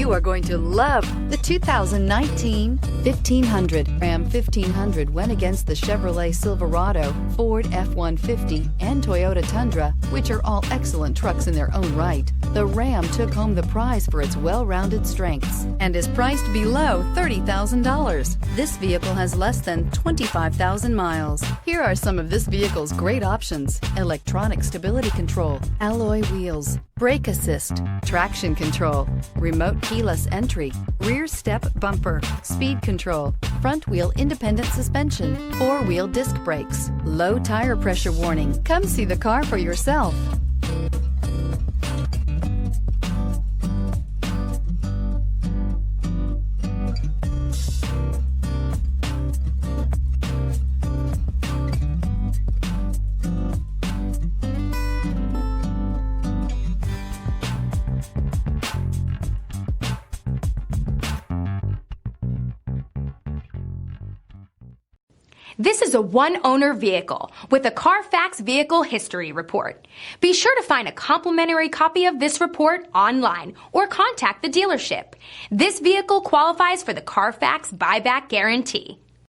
You are going to love the 2019 1500. Ram 1500 went against the Chevrolet Silverado, Ford F-150, and Toyota Tundra, which are all excellent trucks in their own right. The Ram took home the prize for its well-rounded strengths and is priced below $30,000. This vehicle has less than 25,000 miles. Here are some of this vehicle's great options: electronic stability control, alloy wheels, brake assist, traction control, remote keyless entry, rear step bumper, speed control, front wheel independent suspension, four-wheel disc brakes, low tire pressure warning. Come see the car for yourself. This is a one-owner vehicle with a Carfax Vehicle History Report. Be sure to find a complimentary copy of this report online or contact the dealership. This vehicle qualifies for the Carfax Buyback Guarantee.